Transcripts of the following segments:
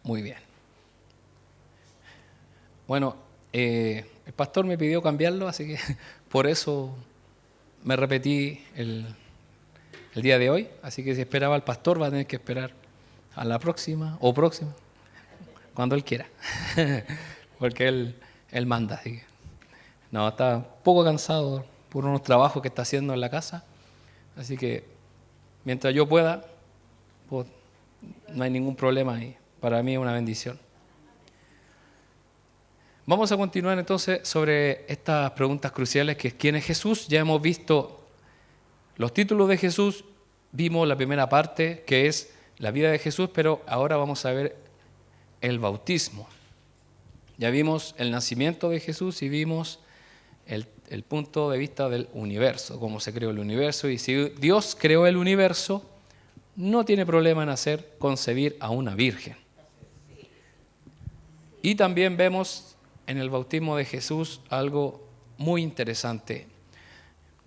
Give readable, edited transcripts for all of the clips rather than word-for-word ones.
Muy bien. Bueno, el pastor me pidió cambiarlo, así que por eso me repetí el día de hoy. Así que si esperaba al pastor, va a tener que esperar a la próxima, cuando él quiera. Porque él manda. Así que, no, está un poco cansado por unos trabajos que está haciendo en la casa. Así que mientras yo pueda, pues, no hay ningún problema y para mí es una bendición. Vamos a continuar entonces sobre estas preguntas cruciales, que es ¿quién es Jesús? Ya hemos visto los títulos de Jesús, vimos la primera parte que es la vida de Jesús, pero ahora vamos a ver el bautismo. Ya vimos el nacimiento de Jesús y vimos el punto de vista del universo, cómo se creó el universo, y si Dios creó el universo, no tiene problema en concebir a una virgen. Y también vemos en el bautismo de Jesús algo muy interesante.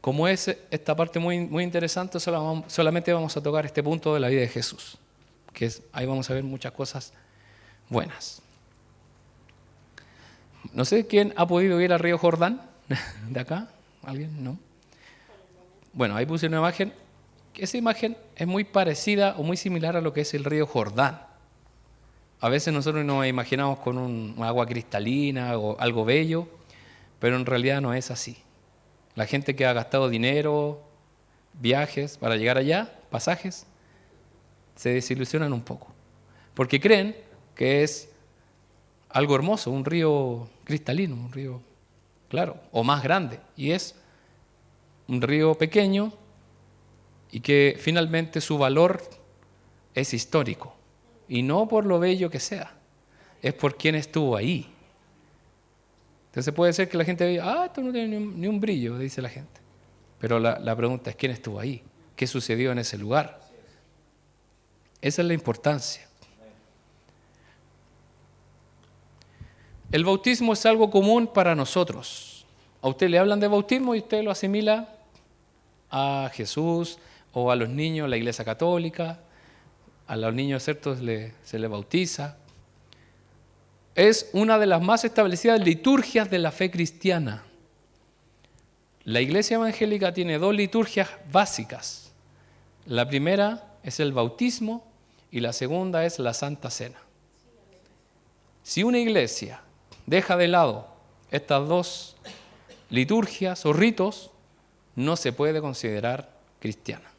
Como es esta parte muy, muy interesante, solamente vamos a tocar este punto de la vida de Jesús, ahí vamos a ver muchas cosas buenas. No sé quién ha podido ir al río Jordán, de acá, ¿alguien? ¿No? Bueno, ahí puse una imagen, esa imagen es muy parecida o muy similar a lo que es el río Jordán. A veces nosotros nos imaginamos con un agua cristalina o algo bello, pero en realidad no es así. La gente que ha gastado dinero, viajes para llegar allá, pasajes, se desilusionan un poco, porque creen que es algo hermoso, un río cristalino, un río claro, o más grande, y es un río pequeño y que finalmente su valor es histórico, y no por lo bello que sea, es por quien estuvo ahí. Entonces puede ser que la gente diga, esto no tiene ni un brillo, dice la gente. Pero la pregunta es, ¿quién estuvo ahí? ¿Qué sucedió en ese lugar? Esa es la importancia. El bautismo es algo común para nosotros. A usted le hablan de bautismo y usted lo asimila a Jesús o a los niños, la Iglesia Católica. A los niños, ¿cierto?, se les bautiza. Es una de las más establecidas liturgias de la fe cristiana. La Iglesia Evangélica tiene 2 liturgias básicas. La primera es el bautismo y la segunda es la Santa Cena. Si una iglesia deja de lado estas 2 liturgias o ritos, no se puede considerar cristiana.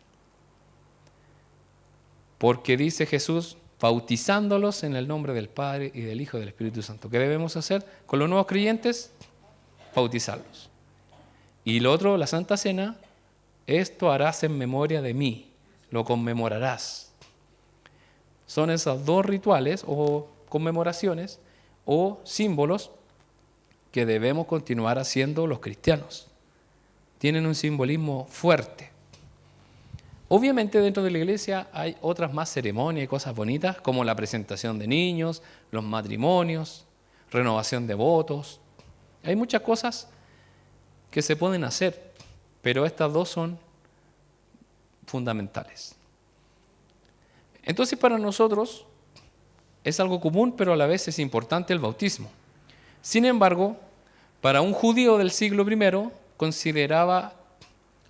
Porque dice Jesús, bautizándolos en el nombre del Padre y del Hijo y del Espíritu Santo. ¿Qué debemos hacer con los nuevos creyentes? Bautizarlos. Y lo otro, la Santa Cena, esto harás en memoria de mí, lo conmemorarás. Son esos 2 rituales o conmemoraciones o símbolos que debemos continuar haciendo los cristianos. Tienen un simbolismo fuerte. Obviamente dentro de la iglesia hay otras más ceremonias y cosas bonitas, como la presentación de niños, los matrimonios, renovación de votos. Hay muchas cosas que se pueden hacer, pero estas 2 son fundamentales. Entonces para nosotros es algo común, pero a la vez es importante el bautismo. Sin embargo, para un judío del siglo I, consideraba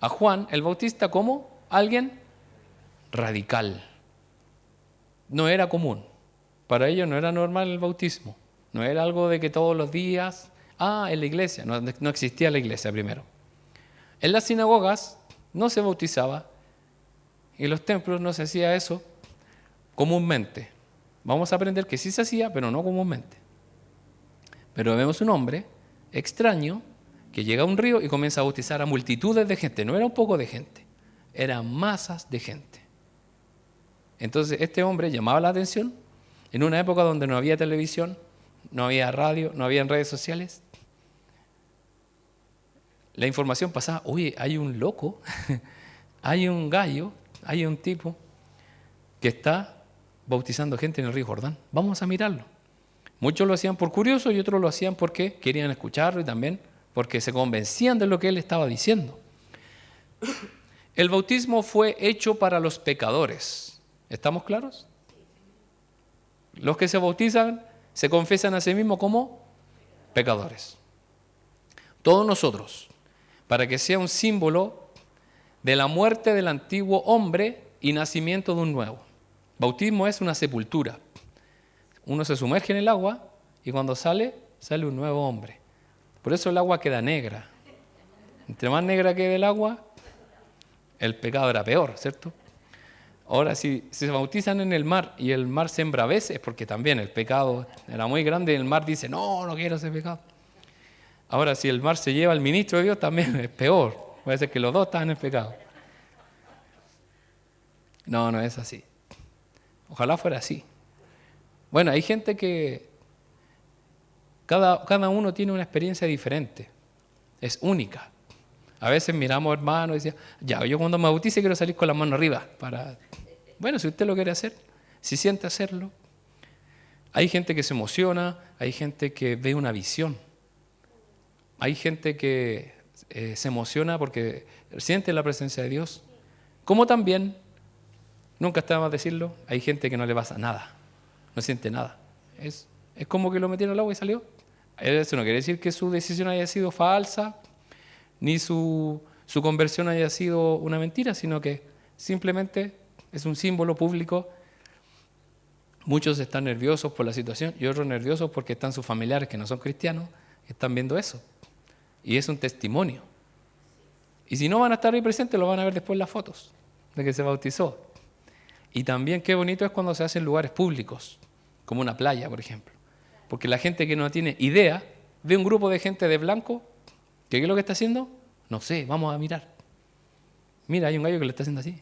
a Juan el Bautista como alguien radical. No era común. Para ellos no era normal el bautismo. No era algo de que todos los días, en la iglesia, no existía la iglesia primero. En las sinagogas no se bautizaba y en los templos no se hacía eso comúnmente. Vamos a aprender que sí se hacía, pero no comúnmente. Pero vemos un hombre extraño que llega a un río y comienza a bautizar a multitudes de gente. No era un poco de gente, eran masas de gente. Entonces este hombre llamaba la atención en una época donde no había televisión, no había radio, no había redes sociales. La información pasaba, oye, hay un loco, hay un gallo, hay un tipo que está bautizando gente en el río Jordán. Vamos a mirarlo. Muchos lo hacían por curioso y otros lo hacían porque querían escucharlo y también porque se convencían de lo que él estaba diciendo. El bautismo fue hecho para los pecadores. ¿Estamos claros? Los que se bautizan se confiesan a sí mismos como pecadores. Todos nosotros, para que sea un símbolo de la muerte del antiguo hombre y nacimiento de un nuevo. Bautismo es una sepultura. Uno se sumerge en el agua y cuando sale un nuevo hombre. Por eso el agua queda negra. Entre más negra quede el agua, el pecado era peor, ¿cierto? Ahora, si se bautizan en el mar y el mar se embravece, es porque también el pecado era muy grande y el mar dice, no, no quiero ese pecado. Ahora, si el mar se lleva al ministro de Dios, también es peor. Puede ser que los dos están en pecado. No, no es así. Ojalá fuera así. Bueno, hay gente que cada uno tiene una experiencia diferente. Es única. A veces miramos hermanos y decimos, ya, yo cuando me bautice quiero salir con la mano arriba. Bueno, si usted lo quiere hacer, si siente hacerlo. Hay gente que se emociona, hay gente que ve una visión. Hay gente que se emociona porque siente la presencia de Dios. Como también, nunca está más decirlo, hay gente que no le pasa nada, no siente nada. Es como que lo metieron al agua y salió. Eso no quiere decir que su decisión haya sido falsa, ni su conversión haya sido una mentira, sino que simplemente es un símbolo público. Muchos están nerviosos por la situación y otros nerviosos porque están sus familiares que no son cristianos, están viendo eso. Y es un testimonio. Y si no van a estar ahí presentes, lo van a ver después en las fotos de que se bautizó. Y también qué bonito es cuando se hace en lugares públicos, como una playa, por ejemplo. Porque la gente que no tiene idea ve un grupo de gente de blanco, que ¿qué es lo que está haciendo? No sé, vamos a mirar. Mira, hay un gallo que le está haciendo así.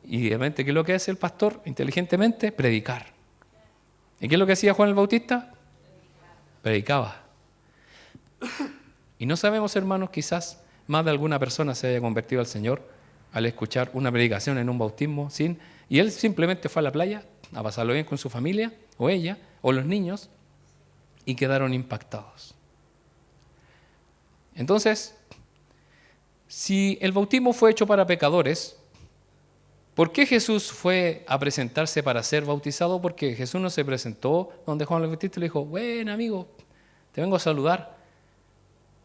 Y de repente, ¿qué es lo que hace el pastor? Inteligentemente, predicar. ¿Y qué es lo que hacía Juan el Bautista? Predicaba. Y no sabemos, hermanos, quizás más de alguna persona se haya convertido al Señor al escuchar una predicación en un bautismo, y él simplemente fue a la playa a pasarlo bien con su familia, o ella, o los niños, y quedaron impactados. Entonces, si el bautismo fue hecho para pecadores, ¿por qué Jesús fue a presentarse para ser bautizado? Porque Jesús no se presentó donde Juan el Bautista y le dijo, bueno amigo, te vengo a saludar.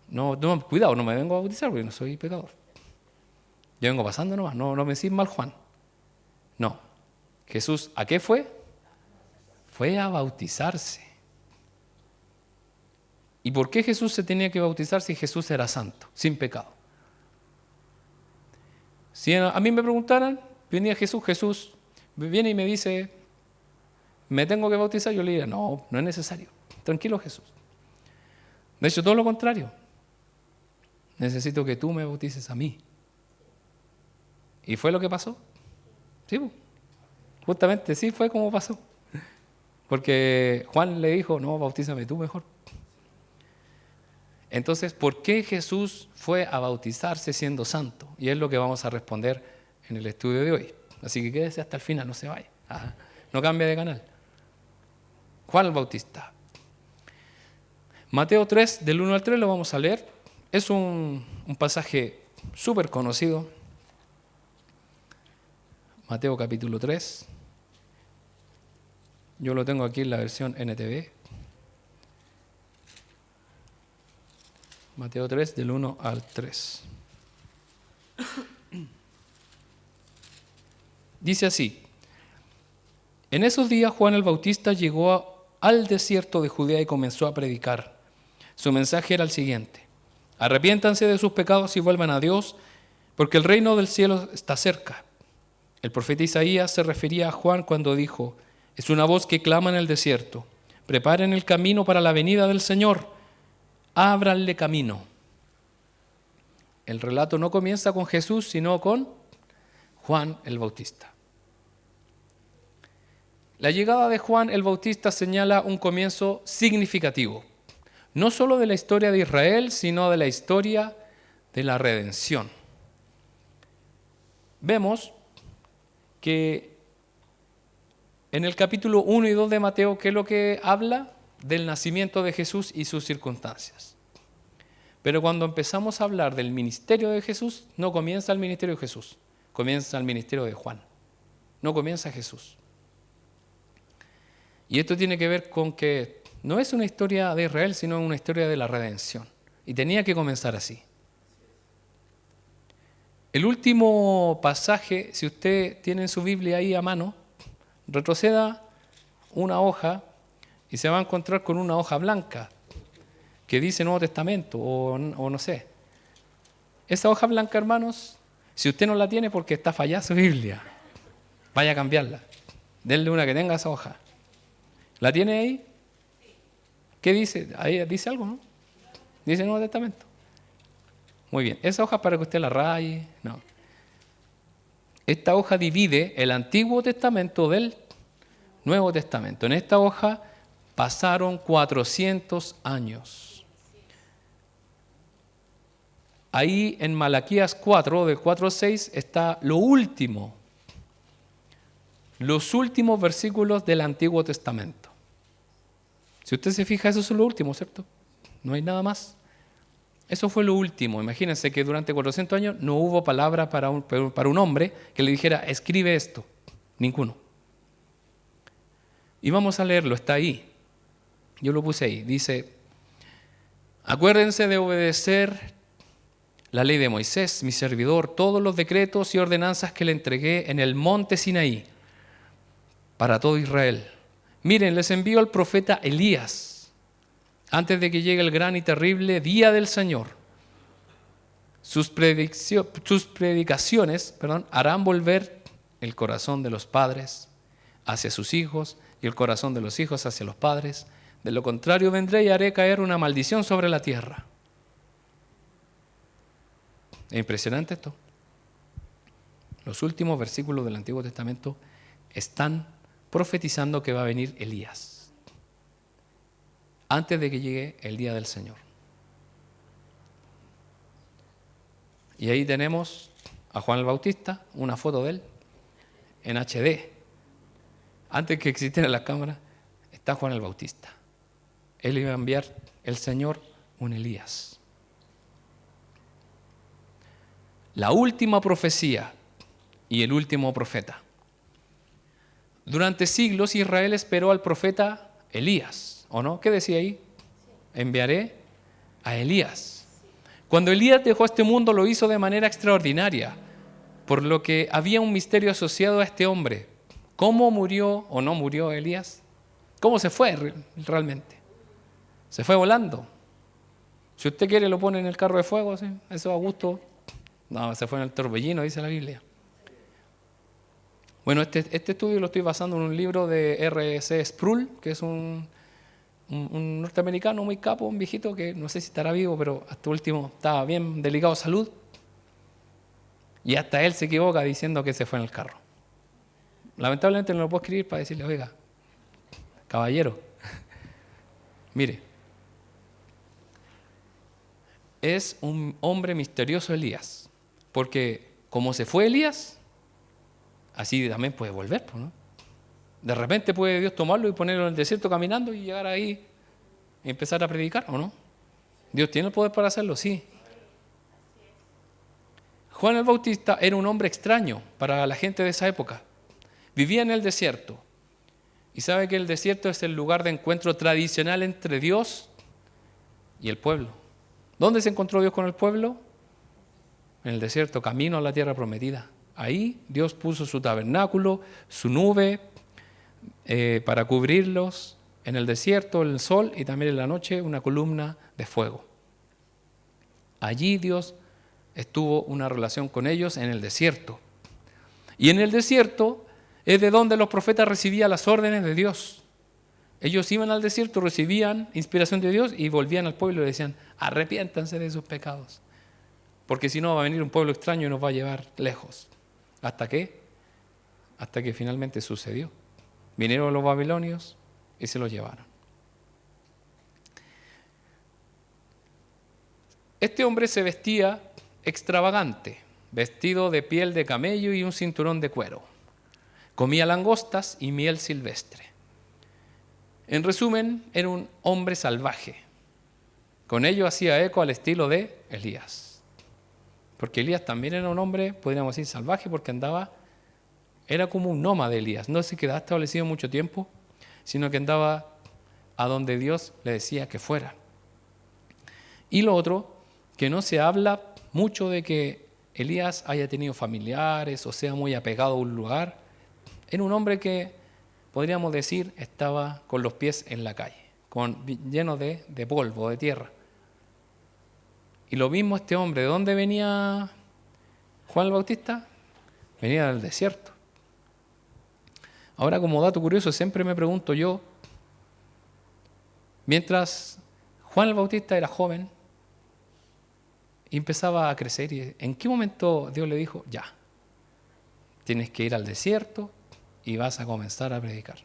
No, cuidado, no me vengo a bautizar porque no soy pecador. Yo vengo pasando nomás, no me decís mal Juan. No, Jesús, ¿a qué fue? Fue a bautizarse. ¿Y por qué Jesús se tenía que bautizar si Jesús era santo, sin pecado? Si a mí me preguntaran, venía Jesús viene y me dice, ¿me tengo que bautizar? Yo le diría, no es necesario. Tranquilo Jesús. De hecho, todo lo contrario. Necesito que tú me bautices a mí. ¿Y fue lo que pasó? Sí, justamente sí fue como pasó. Porque Juan le dijo, no, bautízame tú mejor. Entonces, ¿por qué Jesús fue a bautizarse siendo santo? Y es lo que vamos a responder en el estudio de hoy. Así que quédese hasta el final, no se vaya. No cambie de canal. Juan el Bautista. Mateo 3, del 1 al 3 lo vamos a leer. Es un pasaje súper conocido. Mateo capítulo 3. Yo lo tengo aquí en la versión NTV. Mateo 3, del 1 al 3. Dice así: en esos días Juan el Bautista llegó al desierto de Judea y comenzó a predicar. Su mensaje era el siguiente: arrepiéntanse de sus pecados y vuelvan a Dios, porque el reino del cielo está cerca. El profeta Isaías se refería a Juan cuando dijo: es una voz que clama en el desierto, preparen el camino para la venida del Señor, ábranle camino. El relato no comienza con Jesús, sino con Juan el Bautista. La llegada de Juan el Bautista señala un comienzo significativo, no solo de la historia de Israel, sino de la historia de la redención. Vemos que en el capítulo 1 y 2 de Mateo, ¿qué es lo que habla? Del nacimiento de Jesús y sus circunstancias. Pero cuando empezamos a hablar del ministerio de Jesús, no comienza el ministerio de Jesús, comienza el ministerio de Juan, no comienza Jesús. Y esto tiene que ver con que no es una historia de Israel, sino una historia de la redención. Y tenía que comenzar así. El último pasaje, si usted tiene su Biblia ahí a mano, retroceda una hoja y se va a encontrar con una hoja blanca que dice Nuevo Testamento o no sé. Esa hoja blanca, hermanos, si usted no la tiene porque está fallada su Biblia, vaya a cambiarla. Denle una que tenga esa hoja. ¿La tiene ahí? ¿Qué dice? Ahí dice algo, ¿no? Dice Nuevo Testamento. Muy bien. Esa hoja es para que usted la raye. No. Esta hoja divide el Antiguo Testamento del Nuevo Testamento. En esta hoja pasaron 400 años. Ahí en Malaquías 4, del 4 al 6, está lo último. Los últimos versículos del Antiguo Testamento. Si usted se fija, esos son los últimos, ¿cierto? No hay nada más. Eso fue lo último. Imagínense que durante 400 años no hubo palabra para un hombre que le dijera, escribe esto. Ninguno. Y vamos a leerlo, está ahí. Yo lo puse ahí. Dice, acuérdense de obedecer la ley de Moisés, mi servidor, todos los decretos y ordenanzas que le entregué en el monte Sinaí para todo Israel. Miren, les envío al profeta Elías antes de que llegue el gran y terrible día del Señor. Sus predicaciones harán volver el corazón de los padres hacia sus hijos y el corazón de los hijos hacia los padres. De lo contrario vendré y haré caer una maldición sobre la tierra. Es impresionante esto. Los últimos versículos del Antiguo Testamento están profetizando que va a venir Elías antes de que llegue el día del Señor. Y ahí tenemos a Juan el Bautista, una foto de él en HD. Antes que existiera la cámara, está Juan el Bautista. Él iba a enviar el Señor un Elías. La última profecía y el último profeta. Durante siglos Israel esperó al profeta Elías, ¿o no? ¿Qué decía ahí? Enviaré a Elías. Cuando Elías dejó este mundo lo hizo de manera extraordinaria, por lo que había un misterio asociado a este hombre. ¿Cómo murió o no murió Elías? ¿Cómo se fue realmente? Se fue volando. Si usted quiere lo pone en el carro de fuego, ¿sí? Eso a gusto. No, se fue en el torbellino, dice la Biblia. Bueno, este estudio lo estoy basando en un libro de R.C. Sproul, que es un norteamericano muy capo, un viejito que no sé si estará vivo, pero hasta último estaba bien delicado de salud. Y hasta él se equivoca diciendo que se fue en el carro. Lamentablemente no lo puedo escribir para decirle, oiga, caballero, mire, es un hombre misterioso Elías, porque como se fue Elías, así también puede volver, ¿no? De repente puede Dios tomarlo y ponerlo en el desierto caminando y llegar ahí y empezar a predicar, ¿o no? ¿Dios tiene el poder para hacerlo? Sí. Juan el Bautista era un hombre extraño para la gente de esa época. Vivía en el desierto. Y sabe que el desierto es el lugar de encuentro tradicional entre Dios y el pueblo. ¿Dónde se encontró Dios con el pueblo? En el desierto, camino a la tierra prometida. Ahí Dios puso su tabernáculo, su nube para cubrirlos. En el desierto, el sol, y también en la noche una columna de fuego. Allí Dios estuvo una relación con ellos en el desierto. Y en el desierto es de donde los profetas recibían las órdenes de Dios. Ellos iban al desierto, recibían inspiración de Dios y volvían al pueblo y le decían, arrepiéntanse de sus pecados, porque si no va a venir un pueblo extraño y nos va a llevar lejos. ¿Hasta qué? Hasta que finalmente sucedió. Vinieron los babilonios y se los llevaron. Este hombre se vestía extravagante, vestido de piel de camello y un cinturón de cuero. Comía langostas y miel silvestre. En resumen, era un hombre salvaje. Con ello hacía eco al estilo de Elías. Porque Elías también era un hombre, podríamos decir, salvaje, porque era como un nómada de Elías. No se quedaba establecido mucho tiempo, sino que andaba a donde Dios le decía que fuera. Y lo otro, que no se habla mucho de que Elías haya tenido familiares o sea muy apegado a un lugar. Era un hombre que, podríamos decir, estaba con los pies en la calle, lleno de polvo, de tierra. Y lo mismo este hombre, ¿de dónde venía Juan el Bautista? Venía del desierto. Ahora, como dato curioso, siempre me pregunto yo, mientras Juan el Bautista era joven y empezaba a crecer, ¿y en qué momento Dios le dijo, ya, tienes que ir al desierto y vas a comenzar a predicar?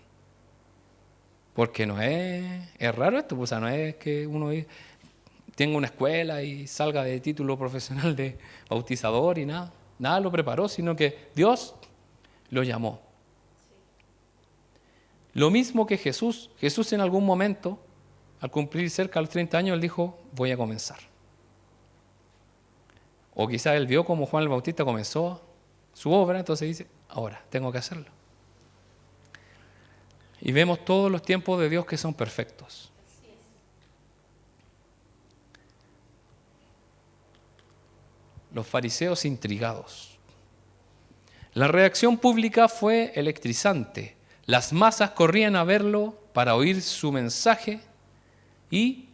Porque no es raro esto, pues, o sea, no es que uno tenga una escuela y salga de título profesional de bautizador y nada lo preparó, sino que Dios lo llamó. Lo mismo que Jesús en algún momento, al cumplir cerca de los 30 años, él dijo, voy a comenzar. O quizás él vio como Juan el Bautista comenzó su obra, entonces dice, ahora tengo que hacerlo. Y vemos todos los tiempos de Dios que son perfectos. Los fariseos intrigados. La reacción pública fue electrizante. Las masas corrían a verlo para oír su mensaje y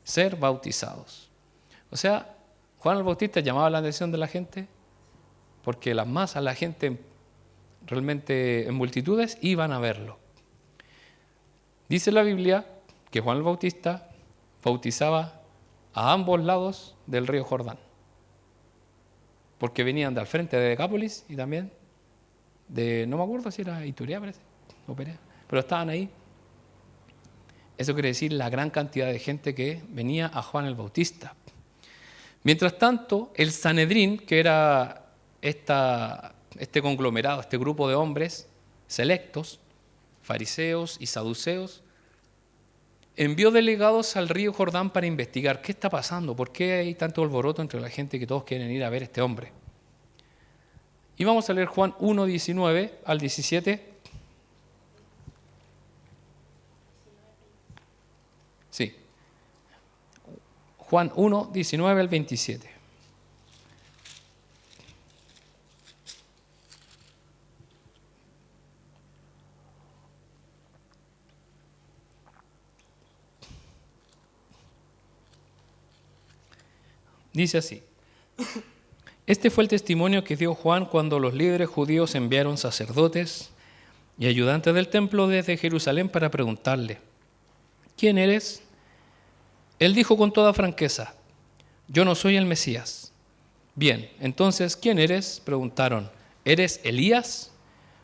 ser bautizados. O sea, Juan el Bautista llamaba la atención de la gente porque las masas, la gente realmente en multitudes iban a verlo. Dice la Biblia que Juan el Bautista bautizaba a ambos lados del río Jordán, porque venían de al frente de Decápolis y también no me acuerdo si era Iturea, parece, o Perea, pero estaban ahí. Eso quiere decir la gran cantidad de gente que venía a Juan el Bautista. Mientras tanto, el Sanedrín, que era este conglomerado, este grupo de hombres selectos, fariseos y saduceos, envió delegados al río Jordán para investigar qué está pasando, por qué hay tanto alboroto entre la gente que todos quieren ir a ver a este hombre. Y vamos a leer Juan 1, 19 al 17. Sí. Juan 1, 19 al 27. Dice así: este fue el testimonio que dio Juan cuando los líderes judíos enviaron sacerdotes y ayudantes del templo desde Jerusalén para preguntarle, ¿quién eres? Él dijo con toda franqueza, yo no soy el Mesías. Bien, entonces, ¿quién eres? Preguntaron, ¿eres Elías?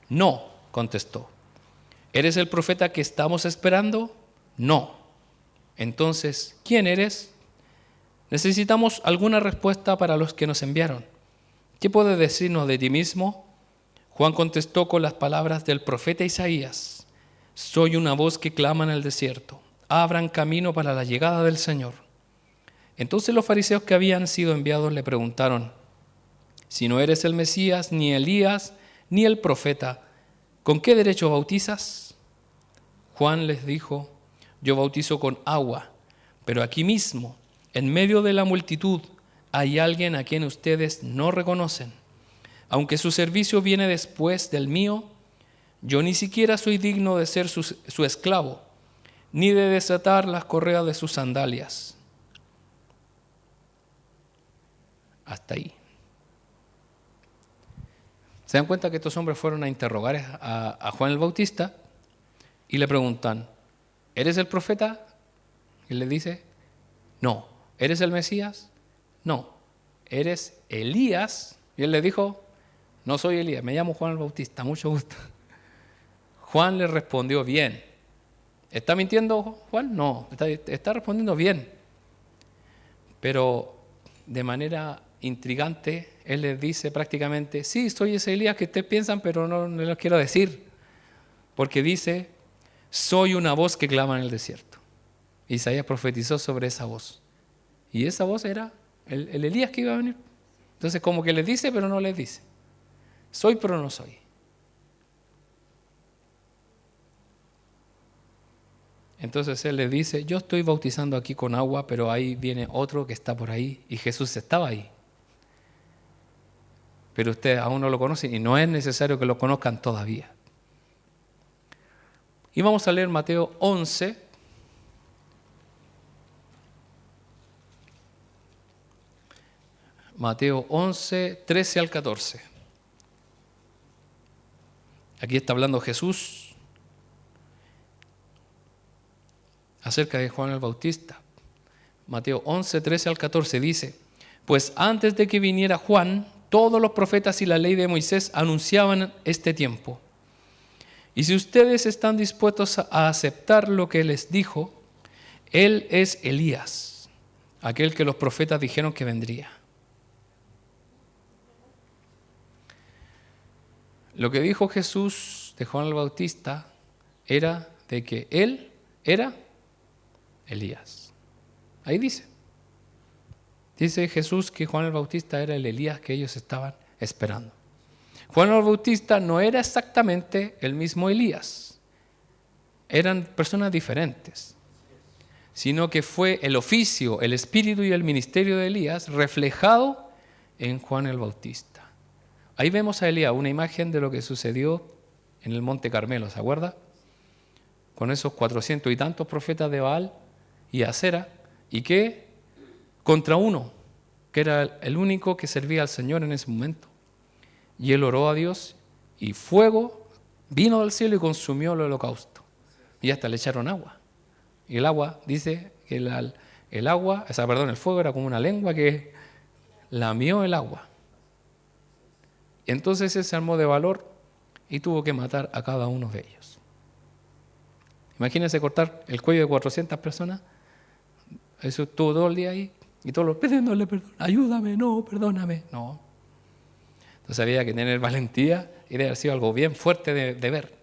No, contestó. ¿Eres el profeta que estamos esperando? No. Entonces, ¿quién eres? Necesitamos alguna respuesta para los que nos enviaron. ¿Qué puedes decirnos de ti mismo? Juan contestó con las palabras del profeta Isaías. Soy una voz que clama en el desierto. Abran camino para la llegada del Señor. Entonces los fariseos que habían sido enviados le preguntaron, si no eres el Mesías, ni Elías, ni el profeta, ¿con qué derecho bautizas? Juan les dijo, yo bautizo con agua, pero aquí mismo, en medio de la multitud, hay alguien a quien ustedes no reconocen. Aunque su servicio viene después del mío, yo ni siquiera soy digno de ser su esclavo, ni de desatar las correas de sus sandalias. Hasta ahí. Se dan cuenta que estos hombres fueron a interrogar a Juan el Bautista y le preguntan, ¿eres el profeta? Y él le dice, no. ¿Eres el Mesías? No. ¿Eres Elías? Y él le dijo, no soy Elías, me llamo Juan el Bautista, mucho gusto. Juan le respondió bien. ¿Está mintiendo Juan? No, está respondiendo bien. Pero de manera intrigante, él les dice prácticamente, sí, soy ese Elías que ustedes piensan, pero no les quiero decir. Porque dice, soy una voz que clama en el desierto. Isaías profetizó sobre esa voz. Y esa voz era el Elías que iba a venir. Entonces como que les dice, pero no les dice. Soy, pero no soy. Entonces él le dice, yo estoy bautizando aquí con agua, pero ahí viene otro que está por ahí, y Jesús estaba ahí. Pero ustedes aún no lo conocen y no es necesario que lo conozcan todavía. Y vamos a leer Mateo 11. Mateo 11, 13 al 14. Aquí está hablando Jesús acerca de Juan el Bautista. Mateo 11, 13 al 14 dice, pues antes de que viniera Juan, todos los profetas y la ley de Moisés anunciaban este tiempo. Y si ustedes están dispuestos a aceptar lo que les dijo, él es Elías, aquel que los profetas dijeron que vendría. Lo que dijo Jesús de Juan el Bautista era de que él era Elías. Ahí dice. Dice Jesús que Juan el Bautista era el Elías que ellos estaban esperando. Juan el Bautista no era exactamente el mismo Elías. Eran personas diferentes. Sino que fue el oficio, el espíritu y el ministerio de Elías reflejado en Juan el Bautista. Ahí vemos a Elías, una imagen de lo que sucedió en el Monte Carmelo, ¿se acuerda? Con esos 400 y tantos profetas de Baal y Acera, y que contra uno, que era el único que servía al Señor en ese momento. Y él oró a Dios y fuego vino del cielo y consumió el holocausto. Y hasta le echaron agua. Y el agua, dice que el fuego era como una lengua que lamió el agua. Entonces él se armó de valor y tuvo que matar a cada uno de ellos. Imagínense cortar el cuello de 400 personas. Eso estuvo todo el día ahí. Y todos los pidiéndole perdón. Ayúdame, no, perdóname. No. Entonces había que tener valentía y debe haber sido algo bien fuerte de ver.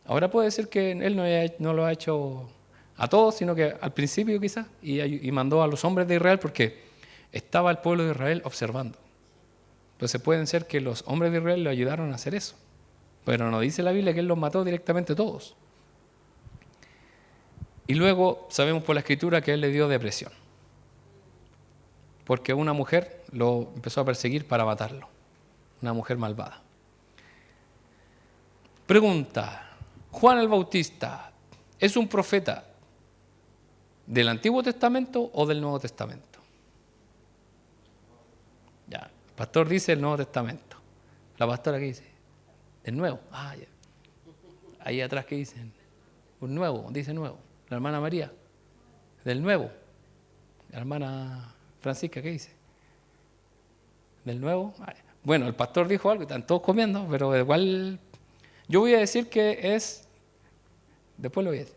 Ahora puede ser que él no lo ha hecho a todos, sino que al principio quizás. Y mandó a los hombres de Israel porque estaba el pueblo de Israel observando. Entonces pueden ser que los hombres de Israel le ayudaron a hacer eso. Pero no dice la Biblia que él los mató directamente todos. Y luego sabemos por la Escritura que él le dio depresión. Porque una mujer lo empezó a perseguir para matarlo. Una mujer malvada. Pregunta, ¿Juan el Bautista es un profeta del Antiguo Testamento o del Nuevo Testamento? Ya, el pastor dice el Nuevo Testamento. La pastora, ¿qué dice? ¿El Nuevo? Ah, ya. Ahí atrás, ¿qué dicen? Un nuevo, dice nuevo. La hermana María, del Nuevo. La hermana Francisca, ¿qué dice? ¿Del Nuevo? Bueno, el pastor dijo algo, están todos comiendo, pero igual yo voy a decir que es, después lo voy a decir.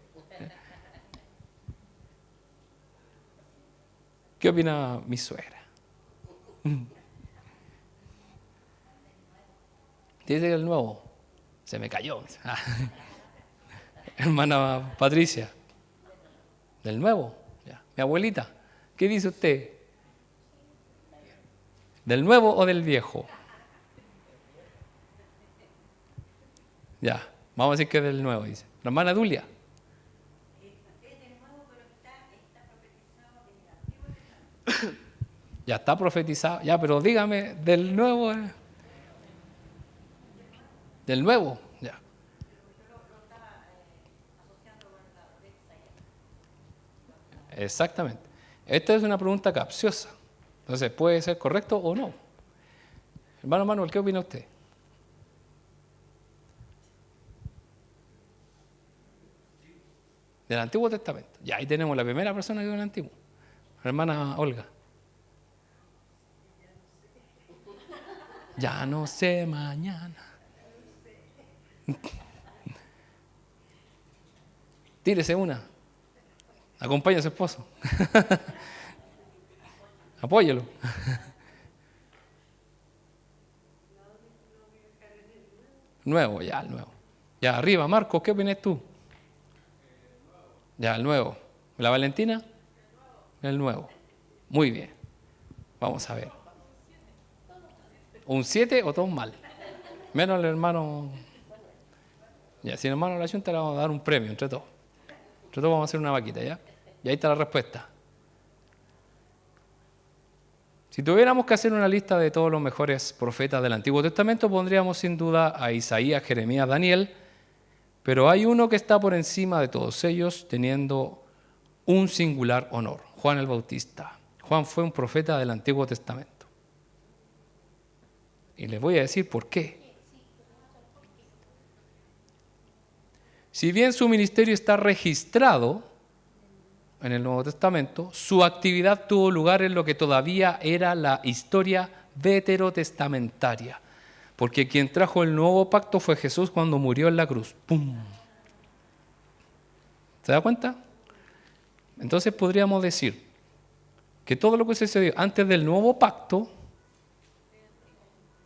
¿Qué opina mi suegra? Dice que el Nuevo, se me cayó. Hermana Patricia, del Nuevo, ya. Mi abuelita, ¿qué dice usted? ¿Del Nuevo o del Viejo? Ya, vamos a decir que es del Nuevo, dice. La hermana Dulia. Ya está profetizado, ya, pero dígame, del Nuevo. Del Nuevo, ya. Exactamente. Esta es una pregunta capciosa. Entonces, ¿puede ser correcto o no? Hermano Manuel, ¿qué opina usted? Del Antiguo Testamento. Ya ahí tenemos la primera persona que es del Antiguo. Hermana Olga. Ya no sé mañana. Tírese una. Acompaña a su esposo. Apóyelo. Nuevo, ya, el nuevo. Ya, arriba, Marcos, ¿qué opinas tú? Ya, el nuevo. ¿La Valentina? El nuevo. Muy bien. Vamos a ver. ¿Un 7 o todo mal? Menos el hermano. Ya, si el hermano de la Junta le vamos a dar un premio entre todos. Nosotros vamos a hacer una vaquita, ¿ya? Y ahí está la respuesta. Si tuviéramos que hacer una lista de todos los mejores profetas del Antiguo Testamento, pondríamos sin duda a Isaías, Jeremías, Daniel, pero hay uno que está por encima de todos ellos, teniendo un singular honor: Juan el Bautista. Juan fue un profeta del Antiguo Testamento. Y les voy a decir por qué. Si bien su ministerio está registrado en el Nuevo Testamento, su actividad tuvo lugar en lo que todavía era la historia veterotestamentaria, porque quien trajo el nuevo pacto fue Jesús cuando murió en la cruz. ¡Pum! ¿Se da cuenta? Entonces podríamos decir que todo lo que sucedió antes del nuevo pacto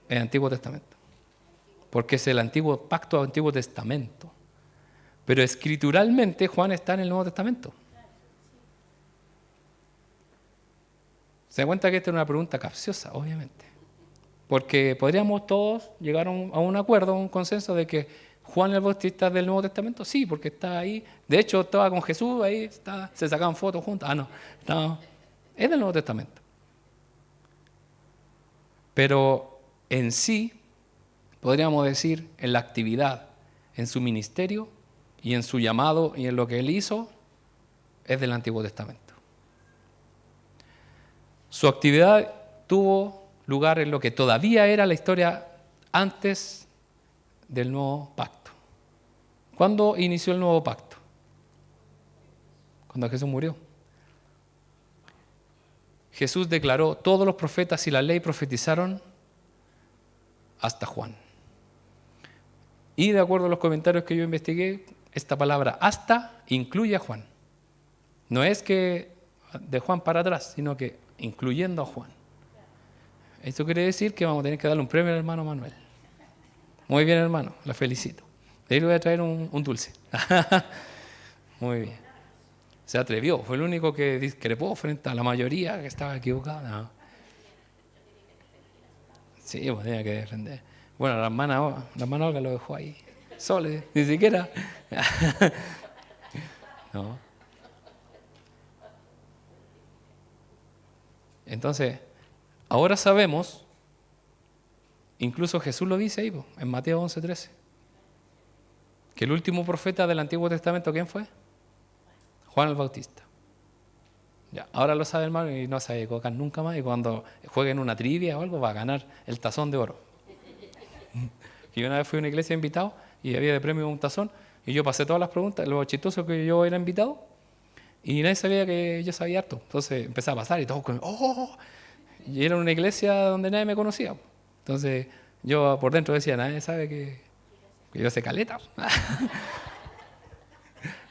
es Antiguo Testamento, porque es el antiguo pacto, Antiguo Testamento. Pero escrituralmente Juan está en el Nuevo Testamento. Se da cuenta que esta es una pregunta capciosa, obviamente. Porque podríamos todos llegar a un acuerdo, a un consenso de que Juan el Bautista es del Nuevo Testamento. Sí, porque está ahí. De hecho, estaba con Jesús, ahí está, se sacaban fotos juntos. No, es del Nuevo Testamento. Pero en sí, podríamos decir, en la actividad, en su ministerio y en su llamado y en lo que él hizo, es del Antiguo Testamento. Su actividad tuvo lugar en lo que todavía era la historia antes del nuevo pacto. ¿Cuándo inició el nuevo pacto? Cuando Jesús murió. Jesús declaró: todos los profetas y la ley profetizaron hasta Juan. Y de acuerdo a los comentarios que yo investigué, esta palabra hasta incluye a Juan. No es que de Juan para atrás, sino que incluyendo a Juan. Esto quiere decir que vamos a tener que darle un premio al hermano Manuel. Muy bien, hermano, la felicito. De ahí le voy a traer un dulce. Muy bien. Se atrevió, fue el único que discrepó frente a la mayoría que estaba equivocada. No. Sí, pues tenía que defender. Bueno, la hermana Olga lo dejó ahí. Sole, ni siquiera. No. Entonces, ahora sabemos, incluso Jesús lo dice ahí, en Mateo 11:13, que el último profeta del Antiguo Testamento, ¿quién fue? Juan el Bautista. Ya, ahora lo sabe, hermano, y no se va a equivocar nunca más, y cuando jueguen una trivia o algo va a ganar el tazón de oro. Y una vez fui a una iglesia invitado y había de premio un tazón, y yo pasé todas las preguntas, lo chistoso que yo era invitado, y nadie sabía que yo sabía harto. Entonces empecé a pasar y todos con ¡oh! Y era una iglesia donde nadie me conocía. Entonces yo por dentro decía: nadie sabe que yo sé caleta.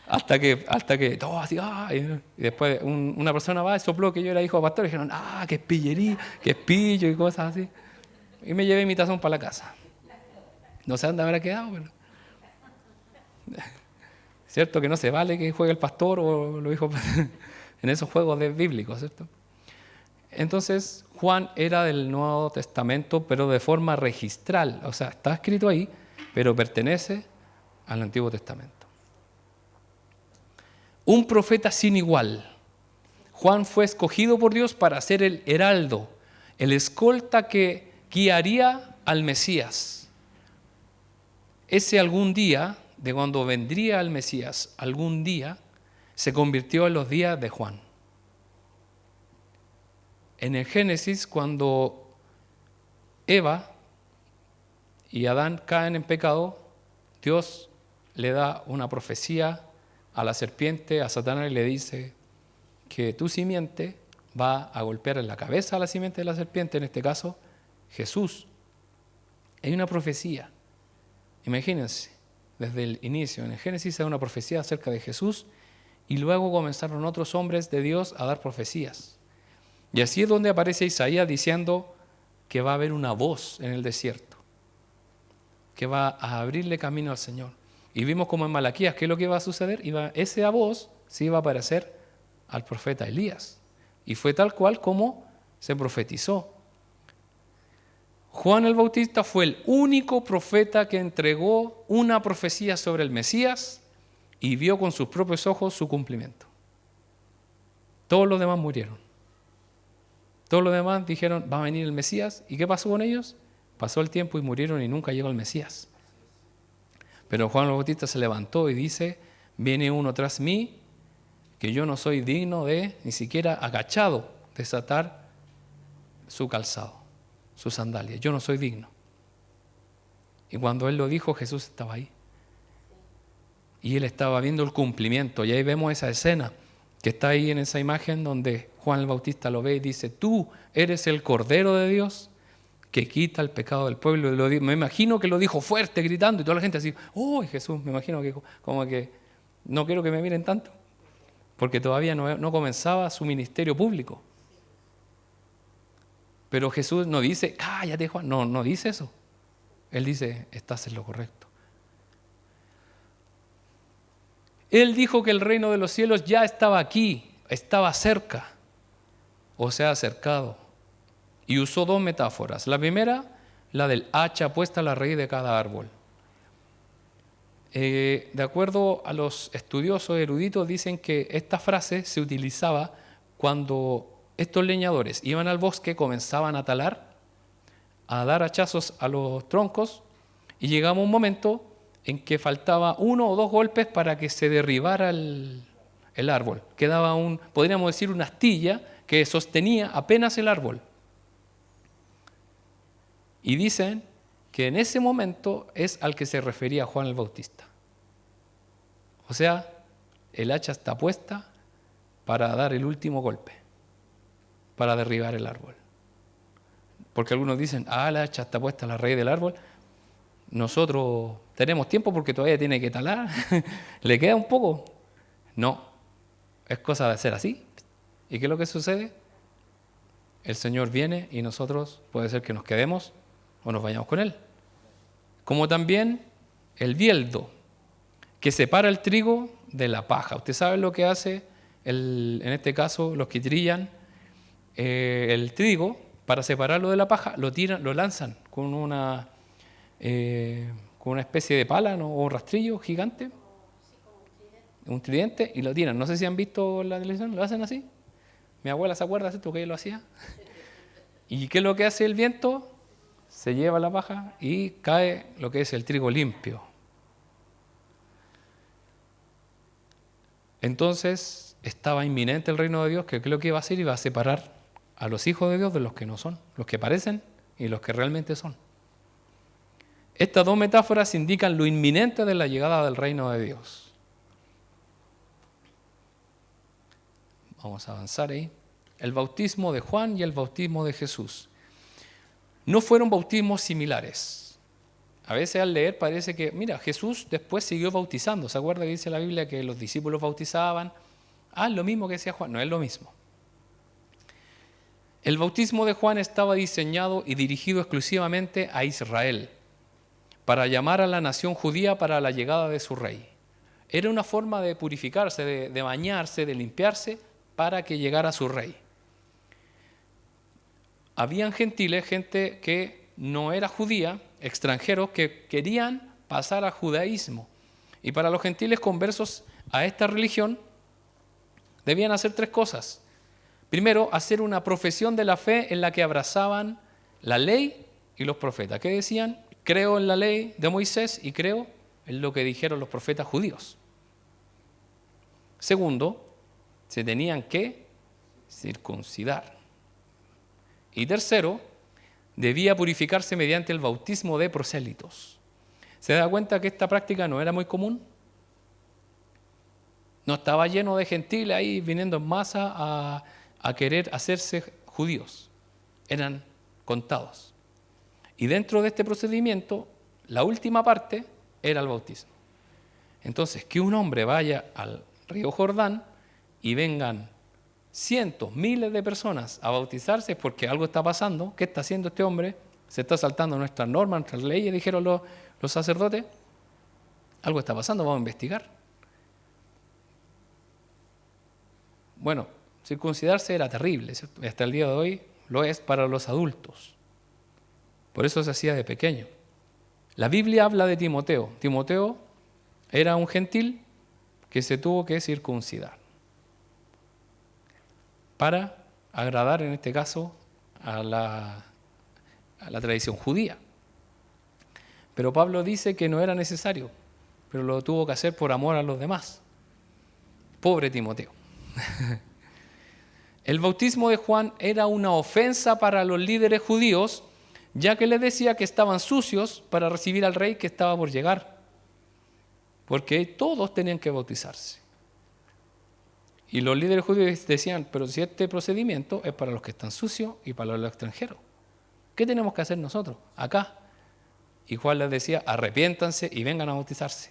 hasta que todos así, y después una persona va y sopló que yo era hijo de pastor y dijeron: que es pillería, que es pillo y cosas así. Y me llevé mi tazón para la casa. No sé dónde habrá quedado, pero cierto que no se vale que juegue el pastor o los hijos en esos juegos bíblicos, ¿cierto? Entonces, Juan era del Nuevo Testamento, pero de forma registral. O sea, está escrito ahí, pero pertenece al Antiguo Testamento. Un profeta sin igual. Juan fue escogido por Dios para ser el heraldo, el escolta que guiaría al Mesías. Ese algún día, de cuando vendría el Mesías, algún día, se convirtió en los días de Juan. En el Génesis, cuando Eva y Adán caen en pecado, Dios le da una profecía a la serpiente, a Satanás, y le dice que tu simiente va a golpear en la cabeza a la simiente de la serpiente, en este caso Jesús. Hay una profecía. Imagínense, desde el inicio, en el Génesis hay una profecía acerca de Jesús, y luego comenzaron otros hombres de Dios a dar profecías. Y así es donde aparece Isaías diciendo que va a haber una voz en el desierto, que va a abrirle camino al Señor. Y vimos como en Malaquías, ¿qué es lo que iba a suceder? Esa voz se iba a parecer al profeta Elías. Y fue tal cual como se profetizó. Juan el Bautista fue el único profeta que entregó una profecía sobre el Mesías y vio con sus propios ojos su cumplimiento. Todos los demás murieron. Todos los demás dijeron, va a venir el Mesías. ¿Y qué pasó con ellos? Pasó el tiempo y murieron y nunca llegó el Mesías. Pero Juan el Bautista se levantó y dice, viene uno tras mí, que yo no soy digno de, ni siquiera agachado, desatar su calzado, sus sandalias. Yo no soy digno. Y cuando él lo dijo, Jesús estaba ahí. Y él estaba viendo el cumplimiento. Y ahí vemos esa escena que está ahí en esa imagen donde Juan el Bautista lo ve y dice, tú eres el Cordero de Dios que quita el pecado del pueblo. Me imagino que lo dijo fuerte, gritando, y toda la gente así, ¡oh, Jesús! Me imagino que como que no quiero que me miren tanto, porque todavía no comenzaba su ministerio público. Pero Jesús no dice, cállate Juan, no dice eso. Él dice, estás en lo correcto. Él dijo que el reino de los cielos ya estaba aquí, estaba cerca, o se ha acercado. Y usó dos metáforas. La primera, la del hacha puesta a la raíz de cada árbol. De acuerdo a los estudiosos eruditos, dicen que esta frase se utilizaba cuando estos leñadores iban al bosque, comenzaban a talar, a dar hachazos a los troncos, y llegaba un momento en que faltaba uno o dos golpes para que se derribara el árbol. Quedaba podríamos decir, una astilla que sostenía apenas el árbol. Y dicen que en ese momento es al que se refería Juan el Bautista. O sea, el hacha está puesta para dar el último golpe, para derribar el árbol. Porque algunos dicen, la hacha está puesta a la raíz del árbol. Nosotros tenemos tiempo porque todavía tiene que talar. ¿Le queda un poco? No, es cosa de hacer así. ¿Y qué es lo que sucede? El Señor viene y nosotros puede ser que nos quedemos o nos vayamos con Él. Como también el bieldo, que separa el trigo de la paja. Usted sabe lo que hace, en este caso, los que trillan el trigo, para separarlo de la paja, lo lanzan con una especie de pala, ¿no? O un rastrillo gigante, un tridente, y lo tiran. No sé si han visto la televisión, lo hacen así. Mi abuela se acuerda, ¿cierto? Que ella lo hacía. ¿Y qué es lo que hace el viento? Se lleva la paja y cae lo que es el trigo limpio. Entonces estaba inminente el reino de Dios, que creo que iba a hacer, iba a separar a los hijos de Dios de los que no son, los que parecen y los que realmente son. Estas dos metáforas indican lo inminente de la llegada del reino de Dios. Vamos a avanzar ahí. El bautismo de Juan y el bautismo de Jesús no fueron bautismos similares. A veces al leer parece que, mira, Jesús después siguió bautizando. ¿Se acuerda que dice la Biblia que los discípulos bautizaban? Es lo mismo que decía Juan. No es lo mismo. El bautismo de Juan estaba diseñado y dirigido exclusivamente a Israel, para llamar a la nación judía para la llegada de su rey. Era una forma de purificarse, de bañarse, de limpiarse, para que llegara su rey. Habían gentiles, gente que no era judía, extranjeros que querían pasar al judaísmo. Y para los gentiles conversos a esta religión debían hacer tres cosas. Primero, hacer una profesión de la fe en la que abrazaban la ley y los profetas. ¿Qué decían? Creo en la ley de Moisés y creo en lo que dijeron los profetas judíos. Segundo, se tenían que circuncidar. Y tercero, debía purificarse mediante el bautismo de prosélitos. ¿Se da cuenta que esta práctica no era muy común? No estaba lleno de gentiles ahí viniendo en masa a querer hacerse judíos. Eran contados. Y dentro de este procedimiento, la última parte era el bautismo. Entonces, que un hombre vaya al río Jordán y vengan cientos, miles de personas a bautizarse es porque algo está pasando. ¿Qué está haciendo este hombre? Se está saltando nuestras normas, nuestras leyes, dijeron los sacerdotes. Algo está pasando, vamos a investigar. Bueno, circuncidarse era terrible, ¿cierto? Y hasta el día de hoy lo es para los adultos. Por eso se hacía de pequeño. La Biblia habla de Timoteo. Timoteo era un gentil que se tuvo que circuncidar para agradar, en este caso, a la tradición judía. Pero Pablo dice que no era necesario, pero lo tuvo que hacer por amor a los demás. Pobre Timoteo. El bautismo de Juan era una ofensa para los líderes judíos, ya que les decía que estaban sucios para recibir al rey que estaba por llegar, porque todos tenían que bautizarse. Y los líderes judíos decían, pero si este procedimiento es para los que están sucios y para los extranjeros, ¿qué tenemos que hacer nosotros acá? Y Juan les decía, arrepiéntanse y vengan a bautizarse.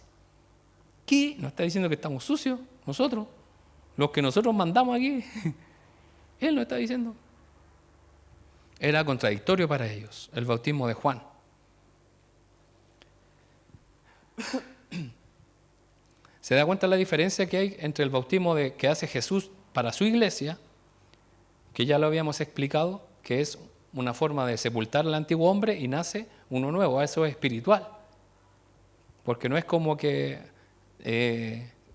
¿Qué? ¿Nos está diciendo que estamos sucios nosotros? Los que nosotros mandamos aquí. Él nos está diciendo. Era contradictorio para ellos el bautismo de Juan. ¿Se da cuenta la diferencia que hay entre el bautismo que hace Jesús para su iglesia, que ya lo habíamos explicado, que es una forma de sepultar al antiguo hombre y nace uno nuevo? Eso es espiritual. Porque no es como que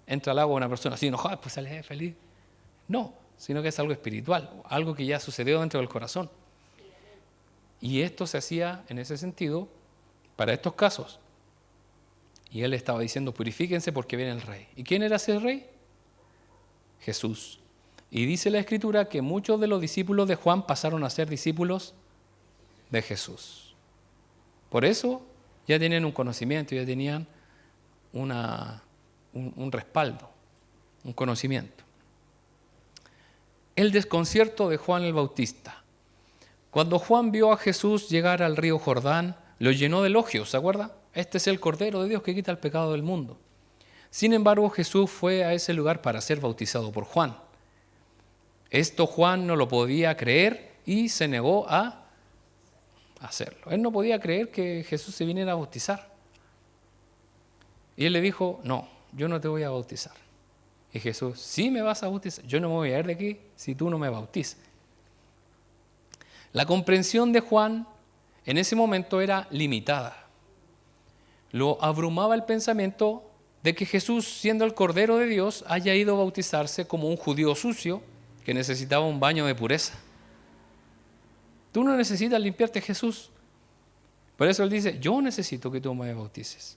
entra al agua una persona así enojada, pues sale feliz. No, sino que es algo espiritual, algo que ya sucedió dentro del corazón. Y esto se hacía en ese sentido para estos casos. Y él estaba diciendo, purifíquense porque viene el rey. ¿Y quién era ese rey? Jesús. Y dice la Escritura que muchos de los discípulos de Juan pasaron a ser discípulos de Jesús. Por eso ya tenían un conocimiento, ya tenían un respaldo, un conocimiento. El desconcierto de Juan el Bautista. Cuando Juan vio a Jesús llegar al río Jordán, lo llenó de elogios, ¿se acuerda? Este es el Cordero de Dios que quita el pecado del mundo. Sin embargo, Jesús fue a ese lugar para ser bautizado por Juan. Esto Juan no lo podía creer y se negó a hacerlo. Él no podía creer que Jesús se viniera a bautizar. Y él le dijo, no, yo no te voy a bautizar. Y Jesús, sí me vas a bautizar, yo no me voy a ir de aquí si tú no me bautizas. La comprensión de Juan en ese momento era limitada. Lo abrumaba el pensamiento de que Jesús, siendo el Cordero de Dios, haya ido a bautizarse como un judío sucio que necesitaba un baño de pureza. Tú no necesitas limpiarte, Jesús. Por eso él dice, yo necesito que tú me bautices.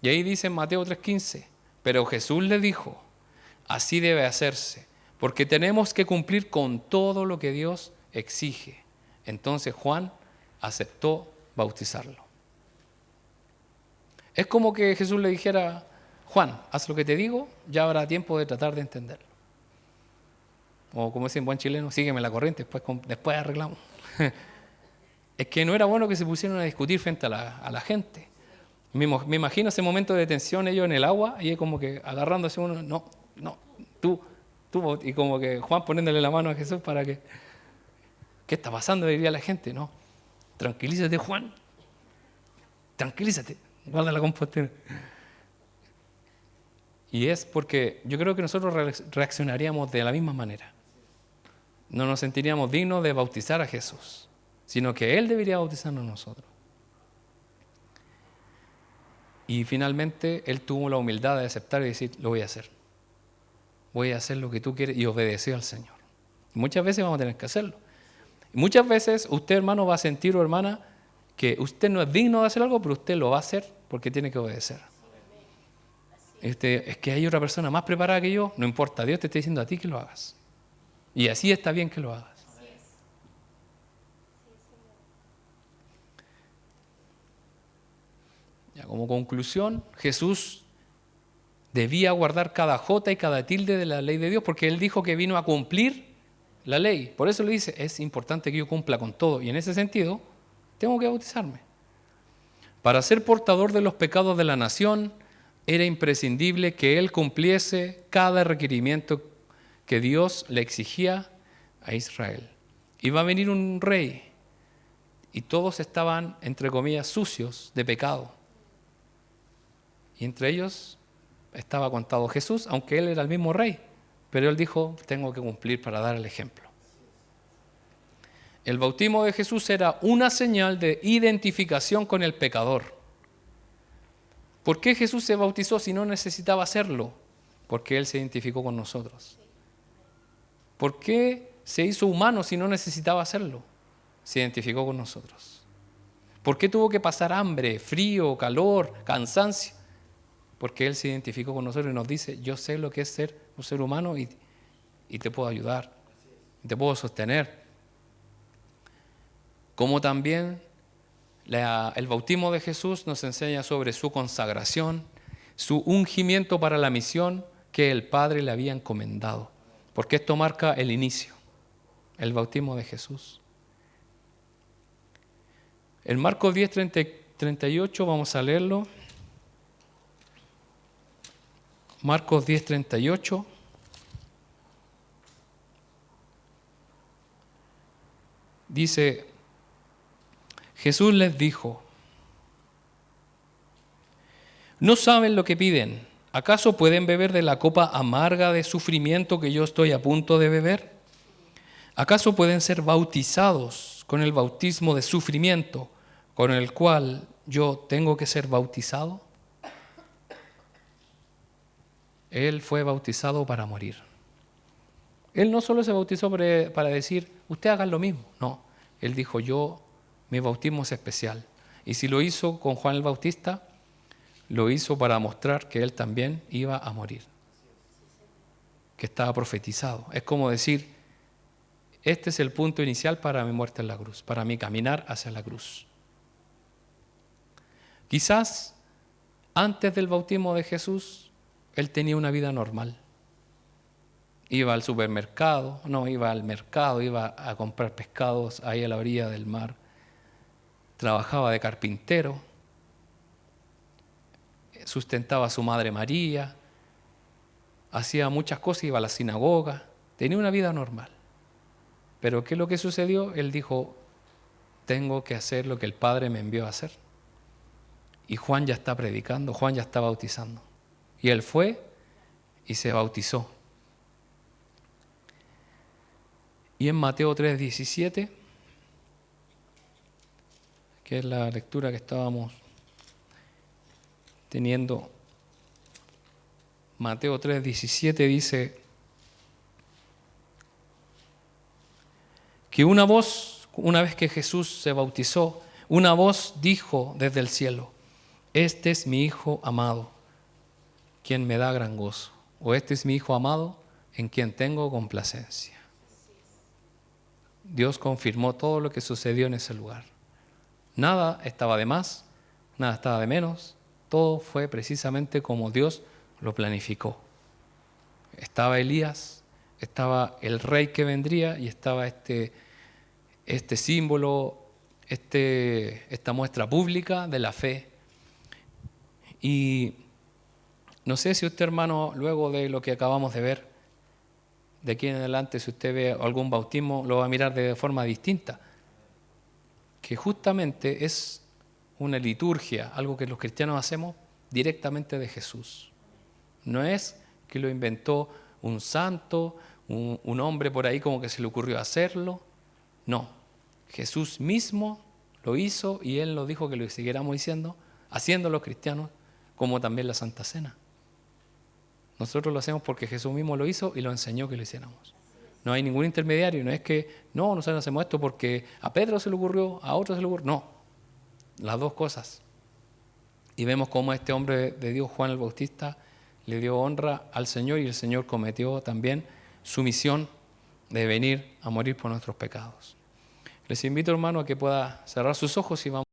Y ahí dice en Mateo 3:15, pero Jesús le dijo, así debe hacerse, porque tenemos que cumplir con todo lo que Dios exige. Entonces Juan aceptó bautizarlo. Es como que Jesús le dijera, Juan, haz lo que te digo, ya habrá tiempo de tratar de entenderlo. O como dice en buen chileno, sígueme la corriente, después arreglamos. Es que no era bueno que se pusieran a discutir frente a la gente. Me imagino ese momento de tensión, ellos en el agua, y como que agarrándose uno, no, tú, y como que Juan poniéndole la mano a Jesús para que, ¿qué está pasando? Diría la gente, no, tranquilízate, Juan, tranquilízate, guarda la compostura. Y es porque yo creo que nosotros reaccionaríamos de la misma manera. No nos sentiríamos dignos de bautizar a Jesús, sino que Él debería bautizarnos a nosotros. Y finalmente Él tuvo la humildad de aceptar y decir, lo voy a hacer. Voy a hacer lo que tú quieres y obedecer al Señor. Y muchas veces vamos a tener que hacerlo. Y muchas veces usted, hermano, va a sentir, o hermana, que usted no es digno de hacer algo, pero usted lo va a hacer porque tiene que obedecer. Es que hay otra persona más preparada que yo, no importa, Dios te está diciendo a ti que lo hagas. Y así está bien que lo hagas. Ya, como conclusión, Jesús debía guardar cada jota y cada tilde de la ley de Dios porque Él dijo que vino a cumplir la ley. Por eso le dice, es importante que yo cumpla con todo. Y en ese sentido, tengo que bautizarme. Para ser portador de los pecados de la nación, era imprescindible que Él cumpliese cada requerimiento que Dios le exigía a Israel. Iba a venir un rey y todos estaban, entre comillas, sucios de pecado. Y entre ellos estaba contado Jesús, aunque Él era el mismo rey. Pero Él dijo, tengo que cumplir para dar el ejemplo. El bautismo de Jesús era una señal de identificación con el pecador. ¿Por qué Jesús se bautizó si no necesitaba hacerlo? Porque Él se identificó con nosotros. ¿Por qué se hizo humano si no necesitaba hacerlo? Se identificó con nosotros. ¿Por qué tuvo que pasar hambre, frío, calor, cansancio? Porque Él se identificó con nosotros y nos dice, yo sé lo que es ser un ser humano y te puedo ayudar, te puedo sostener. Como también el bautismo de Jesús nos enseña sobre su consagración, su ungimiento para la misión que el Padre le había encomendado. Porque esto marca el inicio, el bautismo de Jesús. En Marcos 10, 38 vamos a leerlo. Marcos 10, 38. Dice, Jesús les dijo, ¿no saben lo que piden? ¿Acaso pueden beber de la copa amarga de sufrimiento que yo estoy a punto de beber? ¿Acaso pueden ser bautizados con el bautismo de sufrimiento con el cual yo tengo que ser bautizado? Él fue bautizado para morir. Él no solo se bautizó para decir, usted hagan lo mismo. No, Él dijo, mi bautismo es especial. Y si lo hizo con Juan el Bautista, lo hizo para mostrar que Él también iba a morir. Que estaba profetizado. Es como decir, este es el punto inicial para mi muerte en la cruz, para mi caminar hacia la cruz. Quizás antes del bautismo de Jesús, Él tenía una vida normal. Iba al supermercado, iba al mercado, iba a comprar pescados ahí a la orilla del mar. Trabajaba de carpintero, sustentaba a su madre María, hacía muchas cosas, iba a la sinagoga, tenía una vida normal. Pero ¿qué es lo que sucedió? Él dijo, tengo que hacer lo que el Padre me envió a hacer. Y Juan ya está predicando, Juan ya está bautizando. Y él fue y se bautizó. Y en Mateo 3:17, que es la lectura que estábamos teniendo, Mateo 3:17 dice que una voz, una vez que Jesús se bautizó, una voz dijo desde el cielo, este es mi Hijo amado, quien me da gran gozo. O este es mi Hijo amado, en quien tengo complacencia. Dios confirmó todo lo que sucedió en ese lugar. Nada estaba de más, nada estaba de menos, todo fue precisamente como Dios lo planificó. Estaba Elías, estaba el rey que vendría y estaba este símbolo, esta muestra pública de la fe. Y no sé si usted, hermano, luego de lo que acabamos de ver, de aquí en adelante, si usted ve algún bautismo, lo va a mirar de forma distinta. Que justamente es una liturgia, algo que los cristianos hacemos directamente de Jesús. No es que lo inventó un santo, un hombre por ahí como que se le ocurrió hacerlo. No, Jesús mismo lo hizo y Él nos dijo que lo siguiéramos haciendo los cristianos, como también la Santa Cena. Nosotros lo hacemos porque Jesús mismo lo hizo y lo enseñó que lo hiciéramos. No hay ningún intermediario, no es que nosotros hacemos esto porque a Pedro se le ocurrió, a otro se le ocurrió. No, las dos cosas. Y vemos cómo este hombre de Dios, Juan el Bautista, le dio honra al Señor y el Señor cometió también su misión de venir a morir por nuestros pecados. Les invito, hermano, a que pueda cerrar sus ojos y vamos.